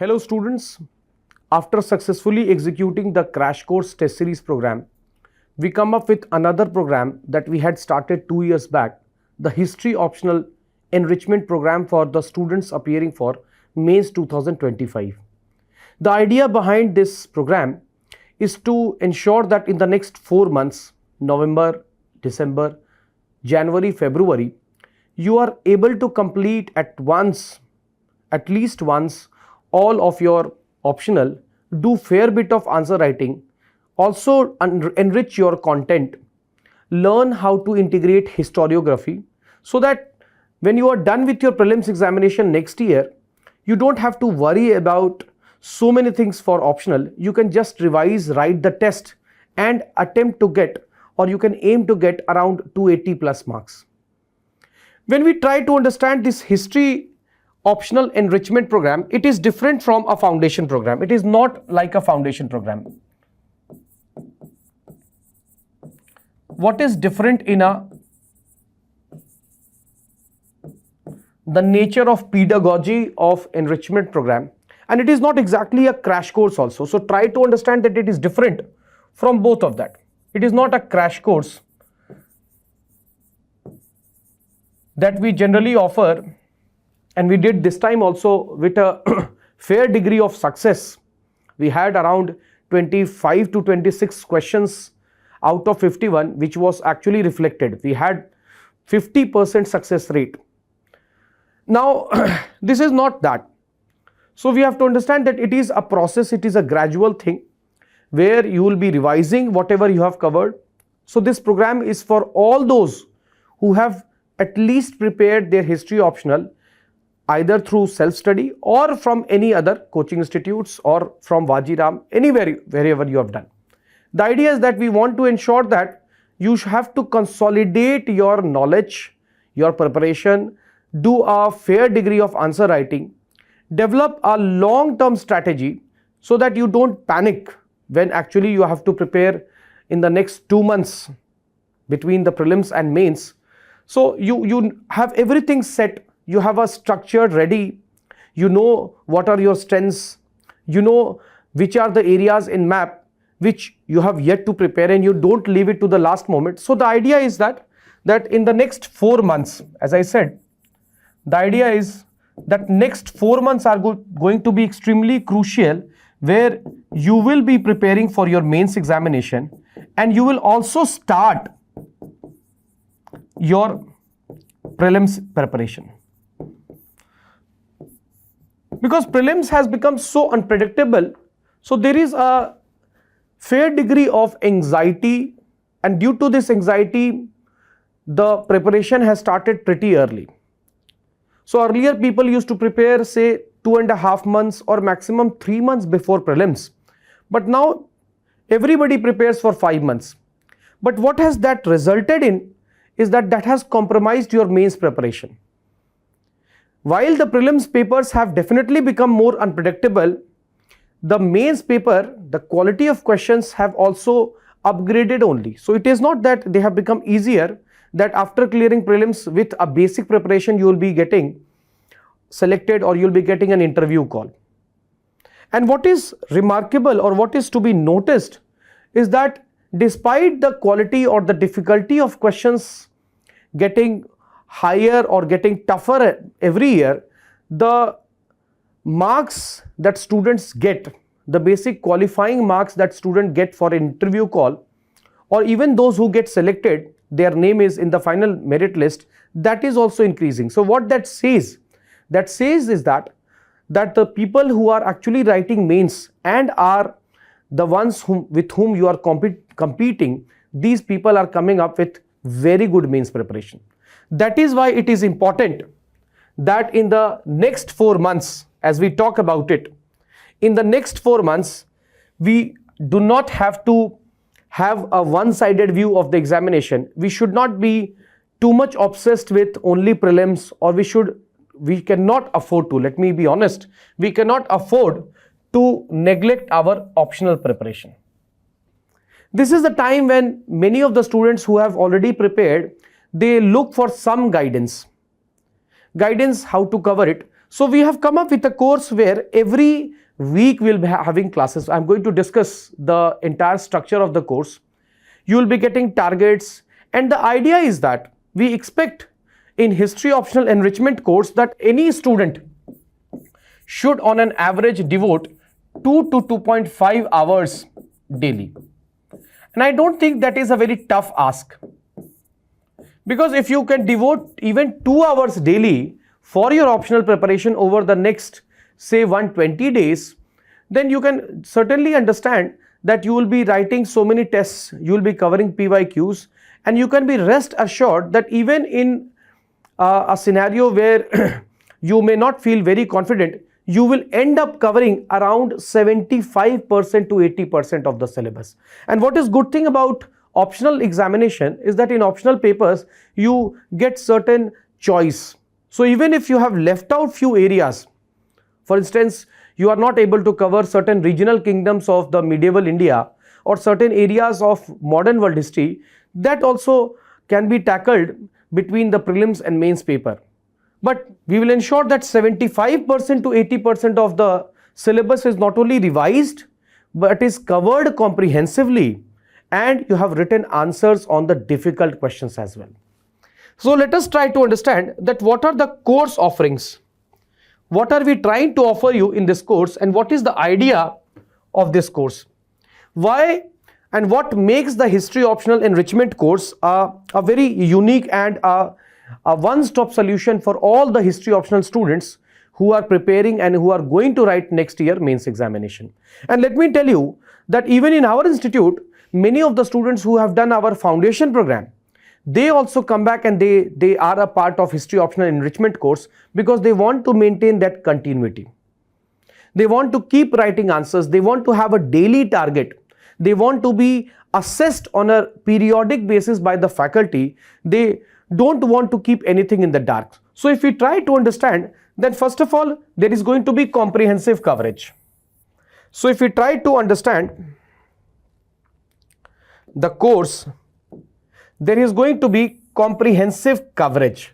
Hello students, after successfully executing the crash course test series program, we come up with another program that we had started 2 years back, the History Optional Enrichment Program for the students appearing for Mains 2025. The idea behind this program is to ensure that in the next 4 months, November, December, January, February, you are able to complete at least once, all of your optional, do fair bit of answer writing, also enrich your content, learn how to integrate historiography, so that when you are done with your prelims examination next year, you don't have to worry about so many things for optional. You can just revise, write the test and attempt to get, or you can aim to get around 280 plus marks. When we try to understand this history optional enrichment program, it is different from a foundation program. It is not like a foundation program. What is different in the nature of pedagogy of enrichment program, and it is not exactly a crash course also. So try to understand that it is different from both of that. It is not a crash course that we generally offer, and we did this time also with a fair degree of success. We had around 25 to 26 questions out of 51 which was actually reflected. We had 50% success rate. Now this is not that. So we have to understand that it is a process, it is a gradual thing where you will be revising whatever you have covered. So this program is for all those who have at least prepared their history optional either through self-study or from any other coaching institutes or from Vajiram, anywhere, wherever you have done. The idea is that we want to ensure that you have to consolidate your knowledge, your preparation, do a fair degree of answer writing, develop a long-term strategy so that you don't panic when actually you have to prepare in the next 2 months between the prelims and mains. So you have everything set. You have a structure ready, you know what are your strengths, you know which are the areas in map which you have yet to prepare, and you don't leave it to the last moment. So the idea is that in the next 4 months, as I said, the idea is that next 4 months are going to be extremely crucial, where you will be preparing for your mains examination and you will also start your prelims preparation. Because prelims has become so unpredictable, so there is a fair degree of anxiety, and due to this anxiety, the preparation has started pretty early. So earlier people used to prepare say 2.5 months or maximum 3 months before prelims, but now everybody prepares for 5 months. But what has that resulted in is that has compromised your mains preparation. While the prelims papers have definitely become more unpredictable, the mains paper, the quality of questions have also upgraded only. So it is not that they have become easier, that after clearing prelims with a basic preparation you will be getting selected or you will be getting an interview call. And what is remarkable or what is to be noticed is that despite the quality or the difficulty of questions getting higher or getting tougher every year, the marks that students get, the basic qualifying marks that students get for an interview call, or even those who get selected, their name is in the final merit list, that is also increasing. So what that says is that the people who are actually writing mains and are the ones with whom you are competing, these people are coming up with very good mains preparation. That is why it is important that in the next 4 months, as we talk about it, in the next 4 months, we do not have to have a one-sided view of the examination. We should not be too much obsessed with only prelims, or we cannot afford to, let me be honest, we cannot afford to neglect our optional preparation. This is the time when many of the students who have already prepared, they look for some guidance how to cover it. So we have come up with a course where every week we'll be having classes. I'm going to discuss the entire structure of the course. You will be getting targets, and the idea is that we expect in history optional enrichment course that any student should on an average devote 2 to 2.5 hours daily. And I don't think that is a very tough ask, because if you can devote even 2 hours daily for your optional preparation over the next say 120 days, then you can certainly understand that you will be writing so many tests, you will be covering PYQs, and you can be rest assured that even in a scenario where you may not feel very confident, you will end up covering around 75% to 80% of the syllabus. And what is good thing about optional examination is that in optional papers you get certain choice. So even if you have left out few areas, for instance, you are not able to cover certain regional kingdoms of the medieval India or certain areas of modern world history, that also can be tackled between the prelims and mains paper. But we will ensure that 75% to 80% of the syllabus is not only revised, but is covered comprehensively, and you have written answers on the difficult questions as well. So let us try to understand that what are the course offerings. What are we trying to offer you in this course, and what is the idea of this course? Why and what makes the history optional enrichment course a very unique and a one-stop solution for all the history optional students who are preparing and who are going to write next year mains examination. And let me tell you that even in our institute, many of the students who have done our foundation program, they also come back and they are a part of history optional enrichment course because they want to maintain that continuity. They want to keep writing answers. They want to have a daily target. They want to be assessed on a periodic basis by the faculty. They don't want to keep anything in the dark. So if we try to understand, then first of all, there is going to be comprehensive coverage. So if we try to understand the course, there is going to be comprehensive coverage.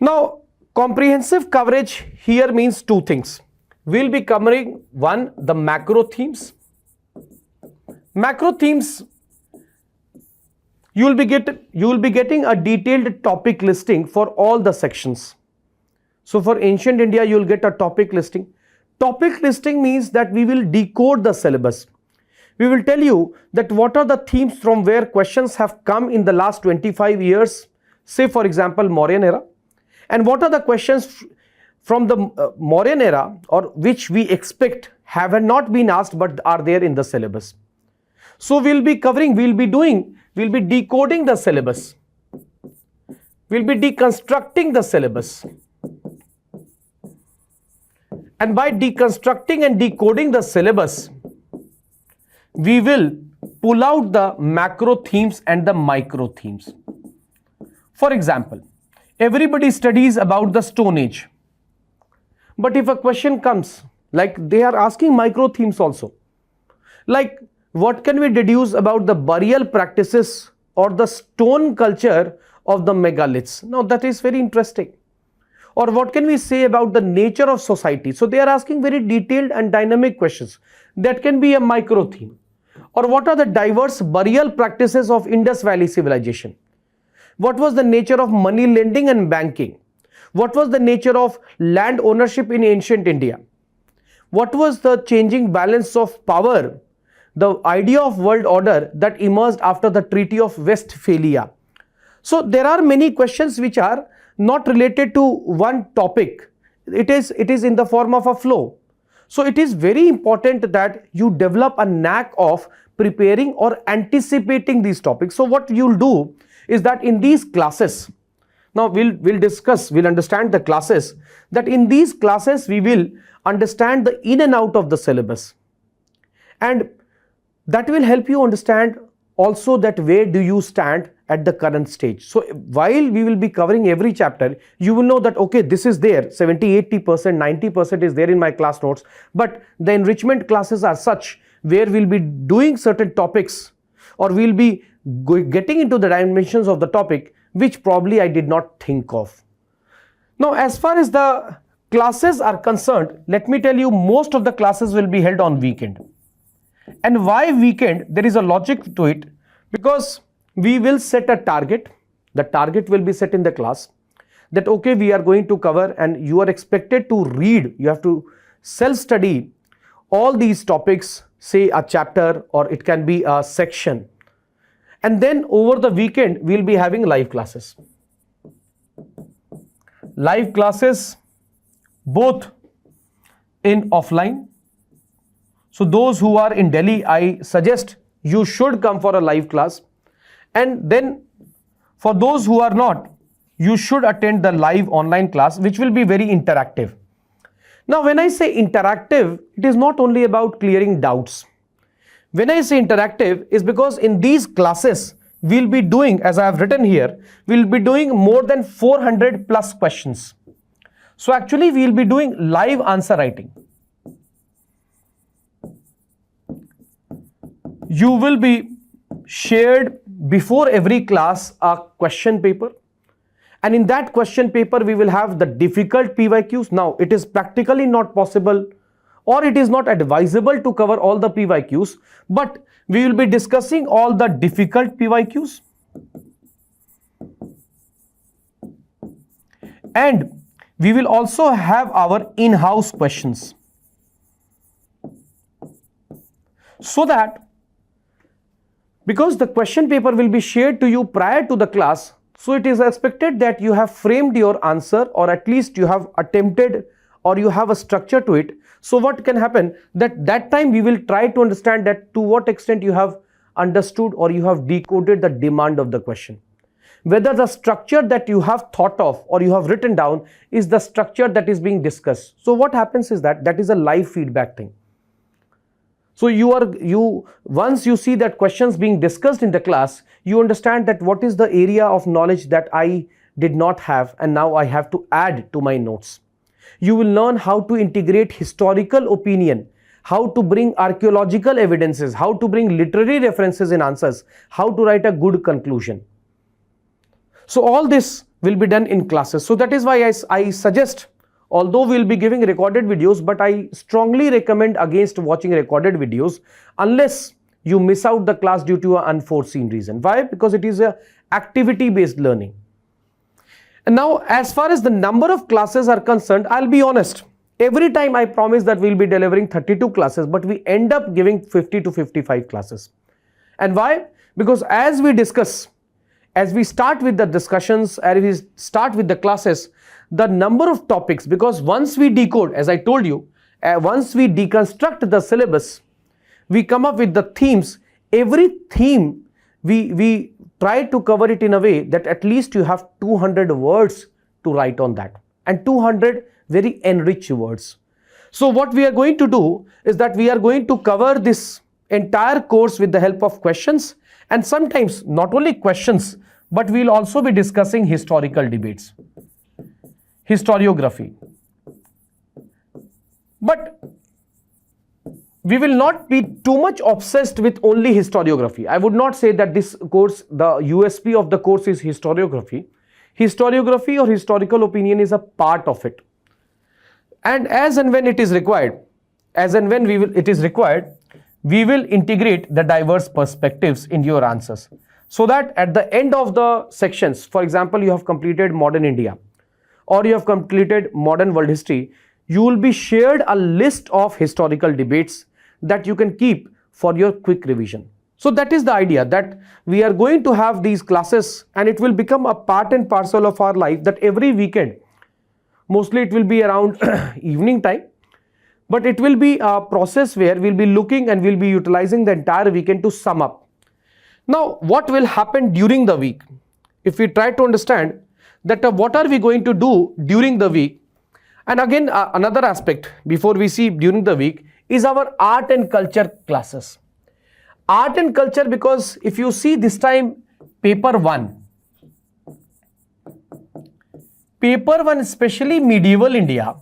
Now, comprehensive coverage here means two things. We'll be covering one, the macro themes. Macro themes, you will be getting a detailed topic listing for all the sections. So for ancient India, you will get a topic listing. Topic listing means that we will decode the syllabus. We will tell you that what are the themes from where questions have come in the last 25 years, say for example Mauryan era, and what are the questions from the Mauryan era or which we expect have not been asked but are there in the syllabus. So we'll be decoding the syllabus. We'll be deconstructing the syllabus. And by deconstructing and decoding the syllabus, we will pull out the macro themes and the micro themes. For example, everybody studies about the Stone Age. But if a question comes, like they are asking micro themes also, like what can we deduce about the burial practices or the stone culture of the megaliths? Now that is very interesting. Or what can we say about the nature of society? So they are asking very detailed and dynamic questions. That can be a micro theme. Or what are the diverse burial practices of Indus Valley civilization? What was the nature of money lending and banking? What was the nature of land ownership in ancient India? What was the changing balance of power? The idea of world order that emerged after the Treaty of Westphalia. So there are many questions which are not related to one topic. It is in the form of a flow. So it is very important that you develop a knack of preparing or anticipating these topics. So what you'll do is that in these classes, now we'll understand the classes, that in these classes we will understand the in and out of the syllabus. And that will help you understand also that where do you stand at the current stage. So while we will be covering every chapter, you will know that okay, this is there, 70, 80%, 90% is there in my class notes, but the enrichment classes are such where we'll be doing certain topics or we'll be getting into the dimensions of the topic which probably I did not think of. Now as far as the classes are concerned, let me tell you, most of the classes will be held on weekend. And why weekend? There is a logic to it, because we will set a target. The target will be set in the class that okay, we are going to cover, and you are expected to read, you have to self-study all these topics, say a chapter or it can be a section. And then over the weekend, we'll be having live classes. Live classes both in offline. So those who are in Delhi, I suggest you should come for a live class. And then for those who are not, you should attend the live online class, which will be very interactive. Now, when I say interactive, it is not only about clearing doubts. When I say interactive, is because in these classes, we'll be doing, as I have written here, we'll be doing more than 400 plus questions. So actually, we'll be doing live answer writing. You will be shared before every class a question paper. And in that question paper, we will have the difficult PYQs. Now, it is practically not possible or it is not advisable to cover all the PYQs, but we will be discussing all the difficult PYQs. And we will also have our in-house questions. So that, because the question paper will be shared to you prior to the class, so it is expected that you have framed your answer, or at least you have attempted, or you have a structure to it. So what can happen, that time we will try to understand that to what extent you have understood or you have decoded the demand of the question. Whether the structure that you have thought of or you have written down is the structure that is being discussed. So what happens is that is a live feedback thing. So once you see that questions being discussed in the class, you understand that what is the area of knowledge that I did not have and now I have to add to my notes. You will learn how to integrate historical opinion, how to bring archaeological evidences, how to bring literary references in answers, how to write a good conclusion. So all this will be done in classes. So that is why I suggest, although we will be giving recorded videos, but I strongly recommend against watching recorded videos unless you miss out the class due to an unforeseen reason. Why? Because it is a activity-based learning. And now, as far as the number of classes are concerned, I'll be honest. Every time I promise that we'll be delivering 32 classes, but we end up giving 50 to 55 classes. And why? Because as we discuss, as we start with the discussions, as we start with the classes, the number of topics, because once we decode, as I told you, once we deconstruct the syllabus, we come up with the themes. Every theme, we try to cover it in a way that at least you have 200 words to write on that, and 200 very enriched words. So what we are going to do is that we are going to cover this entire course with the help of questions, and sometimes not only questions, but we will also be discussing historical debates, historiography. But we will not be too much obsessed with only historiography. I would not say that this course, the USP of the course is historiography. Historiography or historical opinion is a part of it. And as and when it is required, we will integrate the diverse perspectives in your answers. So that at the end of the sections, for example, you have completed modern India or you have completed modern world history, you will be shared a list of historical debates that you can keep for your quick revision. So that is the idea, that we are going to have these classes and it will become a part and parcel of our life, that every weekend, mostly it will be around evening time, but it will be a process where we'll be looking and we'll be utilizing the entire weekend to sum up. Now, what will happen during the week? If we try to understand that what are we going to do during the week? And again, another aspect before we see during the week is our art and culture classes. Art and culture, because if you see this time paper 1, especially medieval India,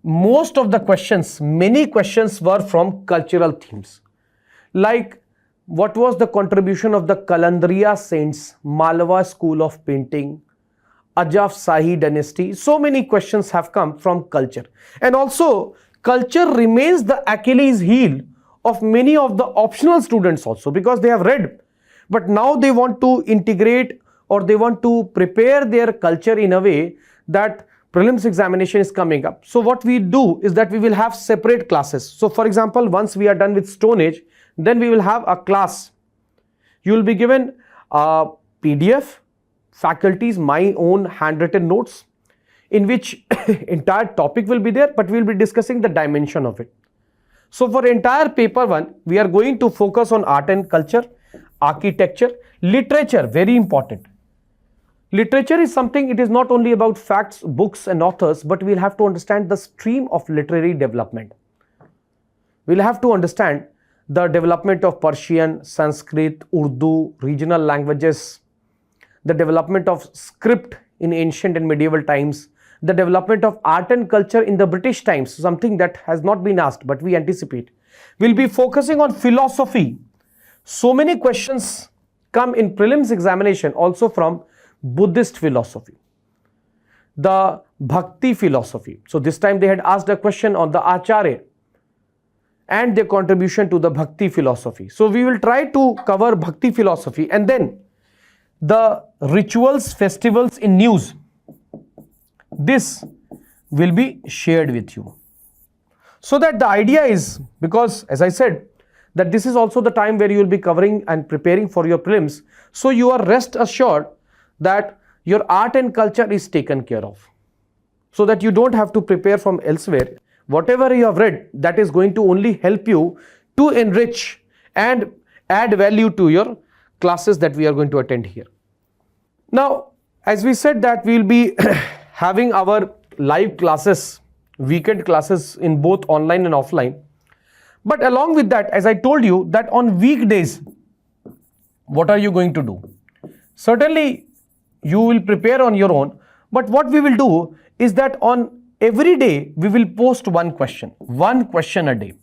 most of the questions, many questions were from cultural themes. Like, what was the contribution of the Kalandriya saints, Malwa school of painting, Ajaf-Shahi dynasty. So many questions have come from culture. And also, culture remains the Achilles heel of many of the optional students also, because they have read, but now they want to integrate or they want to prepare their culture in a way that prelims examination is coming up. So what we do is that we will have separate classes. So for example, once we are done with Stone Age, then we will have a class. You will be given a PDF, faculty's my own handwritten notes, in which entire topic will be there, but we will be discussing the dimension of it. So for entire paper 1, we are going to focus on art and culture, architecture, literature, very important. Literature is something, it is not only about facts, books and authors, but we'll have to understand the stream of literary development. We'll have to understand the development of Persian, Sanskrit, Urdu, regional languages, the development of script in ancient and medieval times, the development of art and culture in the British times, something that has not been asked, but we anticipate. We'll be focusing on philosophy. So many questions come in prelims examination also from Buddhist philosophy, the Bhakti philosophy. So this time they had asked a question on the Acharya and their contribution to the Bhakti philosophy. So we will try to cover Bhakti philosophy, and then the rituals, festivals in news. This will be shared with you. So that the idea is, because as I said, that this is also the time where you will be covering and preparing for your prelims. So you are rest assured that your art and culture is taken care of, so that you don't have to prepare from elsewhere. Whatever you have read, that is going to only help you to enrich and add value to your classes that we are going to attend here. Now, as we said that we will be having our live classes, weekend classes in both online and offline. But along with that, as I told you, that on weekdays, what are you going to do? Certainly, you will prepare on your own, but what we will do is that on every day, we will post one question a day.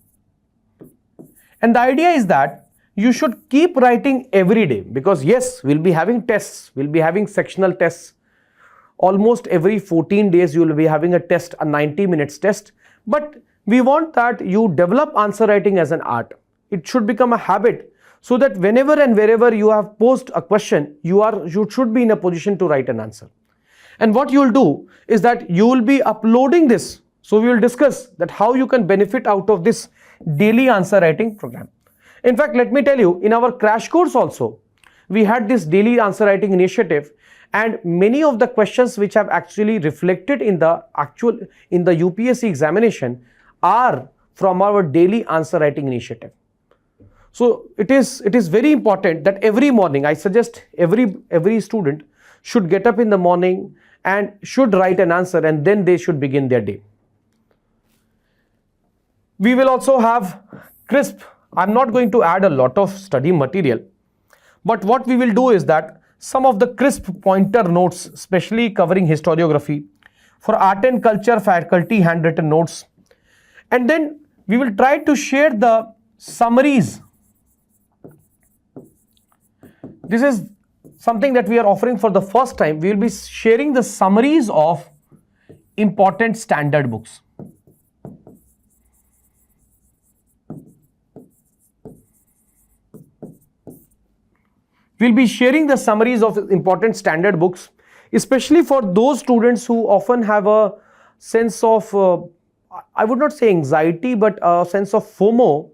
And the idea is that you should keep writing every day, because yes, we'll be having tests, we'll be having sectional tests. Almost every 14 days, you will be having a test, a 90 minutes test. But we want that you develop answer writing as an art. It should become a habit, so that whenever and wherever you have posed a question, you should be in a position to write an answer. And what you will do is that you will be uploading this. So we will discuss that how you can benefit out of this daily answer writing program. In fact, let me tell you, in our crash course also, we had this daily answer writing initiative, and many of the questions which have actually reflected in the UPSC examination are from our daily answer writing initiative. So it is very important that every morning, I suggest every student should get up in the morning and should write an answer, and then they should begin their day. We will also have crisp. I'm not going to add a lot of study material, but what we will do is that some of the crisp pointer notes, especially covering historiography, for art and culture faculty handwritten notes, and then we will try to share the summaries. This is something that we are offering for the first time. We will be sharing the summaries of important standard books. We'll be sharing the summaries of important standard books, especially for those students who often have a sense of, I would not say anxiety, but a sense of FOMO,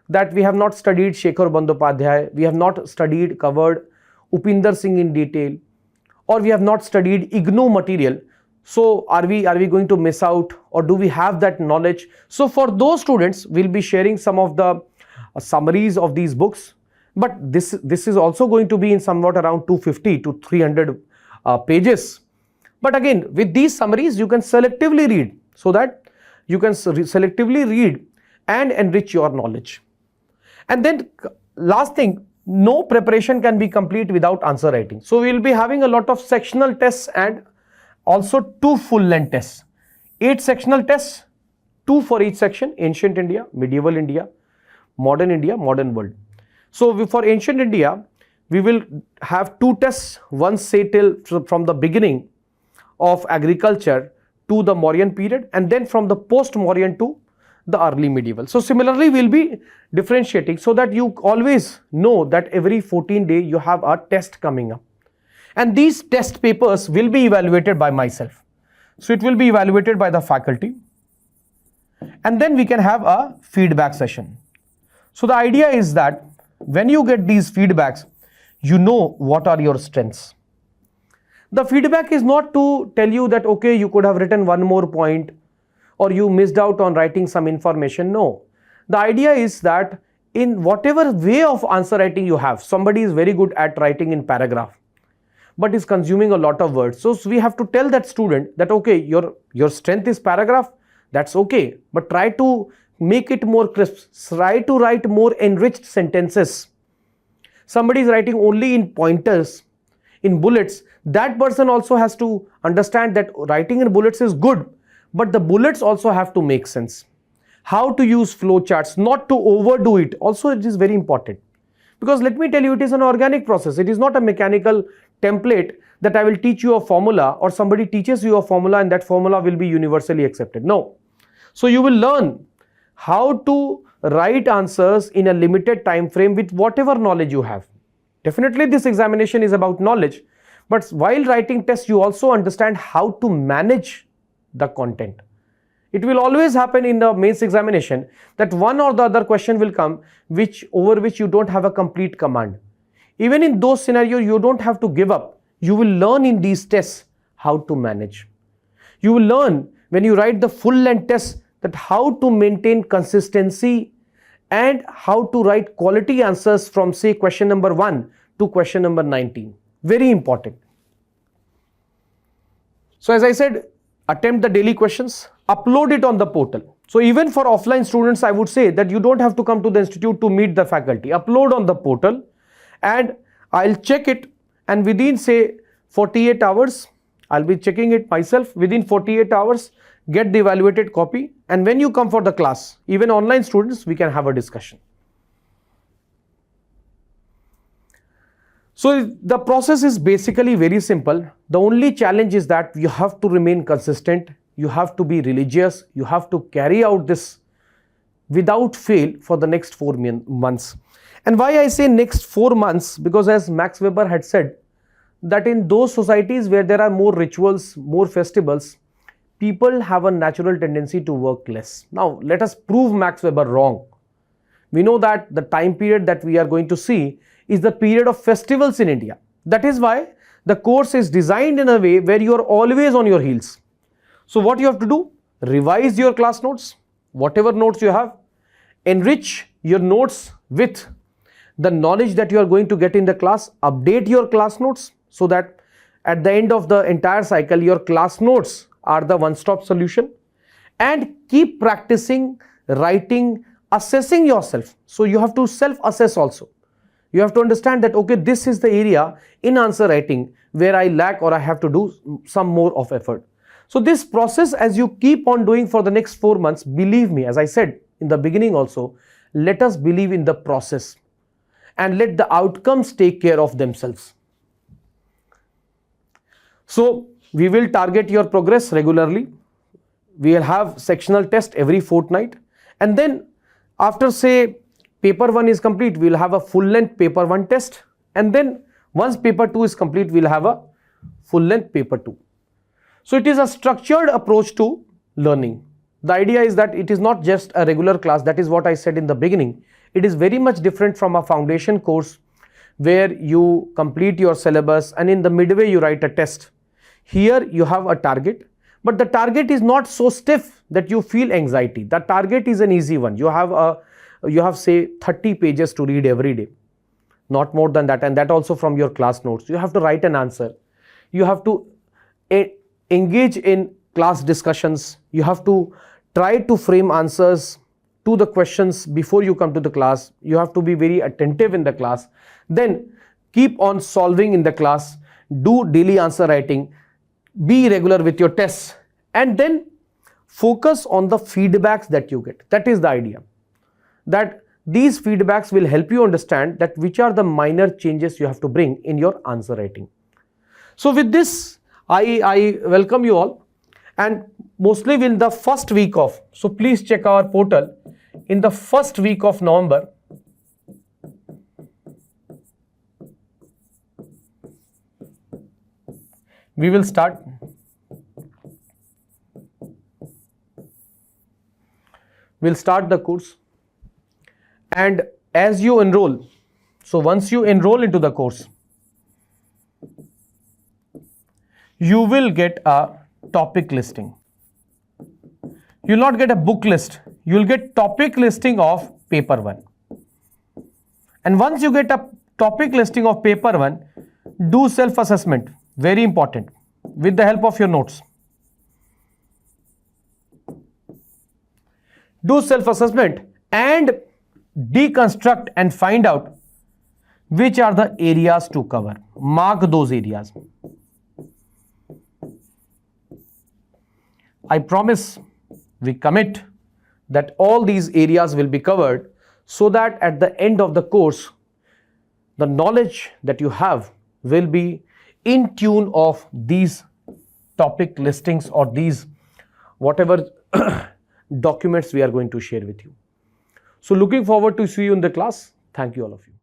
that we have not studied Shekhar Bandyopadhyay, we have not covered Upinder Singh in detail, or we have not studied IGNOU material. So are we going to miss out, or do we have that knowledge? So for those students, we'll be sharing some of the summaries of these books. But this is also going to be in somewhat around 250 to 300 pages. But again, with these summaries, you can selectively read, so that you can selectively read and enrich your knowledge. And then last thing, no preparation can be complete without answer writing. So we will be having a lot of sectional tests and also 2 full-length tests. 8 sectional tests, 2 for each section: ancient India, medieval India, modern world. So for ancient India, we will have 2 tests, one say from the beginning of agriculture to the Mauryan period, and then from the post-Mauryan to the early medieval. So similarly, we'll be differentiating so that you always know that every 14 days you have a test coming up. And these test papers will be evaluated by myself. So it will be evaluated by the faculty. And then we can have a feedback session. So the idea is that when you get these feedbacks, you know what are your strengths. The feedback is not to tell you that, okay, you could have written one more point or you missed out on writing some information. No. The idea is that in whatever way of answer writing you have, somebody is very good at writing in paragraph, but is consuming a lot of words. So we have to tell that student that, okay, your strength is paragraph, that's okay, but try to make it more crisp, try to write more enriched sentences. Somebody is writing only in pointers, in bullets. That person also has to understand that writing in bullets is good, but the bullets also have to make sense. How to use flow charts, not to overdo it, also it is very important. Because let me tell you, it is an organic process. It is not a mechanical template that I will teach you a formula or somebody teaches you a formula and that formula will be universally accepted. No. So you will learn how to write answers in a limited time frame with whatever knowledge you have. Definitely this examination is about knowledge, but while writing tests you also understand how to manage the content. It will always happen in the mains examination that one or the other question will come over which you don't have a complete command. Even in those scenarios, you don't have to give up. You will learn in these tests how to manage. You will learn when you write the full length test that how to maintain consistency and how to write quality answers from, say, question number 1 to question number 19. Very important. So as I said, attempt the daily questions, upload it on the portal. So even for offline students, I would say that you don't have to come to the institute to meet the faculty. Upload on the portal and I'll check it, and within, say, 48 hours, I'll be checking it myself. Within 48 hours, get the evaluated copy, and when you come for the class, even online students, we can have a discussion. So the process is basically very simple. The only challenge is that you have to remain consistent, you have to be religious, you have to carry out this without fail for the next 4 months. And why I say next 4 months? Because as Max Weber had said, that in those societies where there are more rituals, more festivals, people have a natural tendency to work less. Now, let us prove Max Weber wrong. We know that the time period that we are going to see is the period of festivals in India. That is why the course is designed in a way where you are always on your heels. So what you have to do? Revise your class notes, whatever notes you have, enrich your notes with the knowledge that you are going to get in the class, update your class notes so that at the end of the entire cycle, your class notes are the one-stop solution, and keep practicing writing, assessing yourself. So you have to self-assess also. You have to understand that, okay, this is the area in answer writing where I lack or I have to do some more of effort. So this process, as you keep on doing for the next 4 months, believe me, as I said in the beginning also, let us believe in the process and let the outcomes take care of themselves. So we will target your progress regularly. We will have sectional test every fortnight, and then after, say, paper 1 is complete, we will have a full length paper 1 test, and then once paper 2 is complete, we will have a full length paper 2. So it is a structured approach to learning. The idea is that it is not just a regular class. That is what I said in the beginning. It is very much different from a foundation course where you complete your syllabus and in the midway you write a test. Here you have a target, but the target is not so stiff that you feel anxiety. The target is an easy one. You have say 30 pages to read every day, not more than that, and that also from your class notes. You have to write an answer. You have to engage in class discussions. You have to try to frame answers to the questions before you come to the class. You have to be very attentive in the class. Then keep on solving in the class. Do daily answer writing. Be regular with your tests, and then focus on the feedbacks that you get. That is the idea. That these feedbacks will help you understand that which are the minor changes you have to bring in your answer writing. So with this, I welcome you all, and mostly in the first week of, so please check our portal. In the first week of November, we will start. We'll start the course, and as you enroll, so once you enroll into the course, you will get a topic listing. You will not get a book list, you will get topic listing of paper 1. And once you get a topic listing of paper 1, do self-assessment, very important, with the help of your notes. Do self-assessment and deconstruct and find out which are the areas to cover. Mark those areas. I promise, we commit that all these areas will be covered, so that at the end of the course, the knowledge that you have will be in tune of these topic listings or these whatever documents we are going to share with you. So looking forward to see you in the class. Thank you all of you.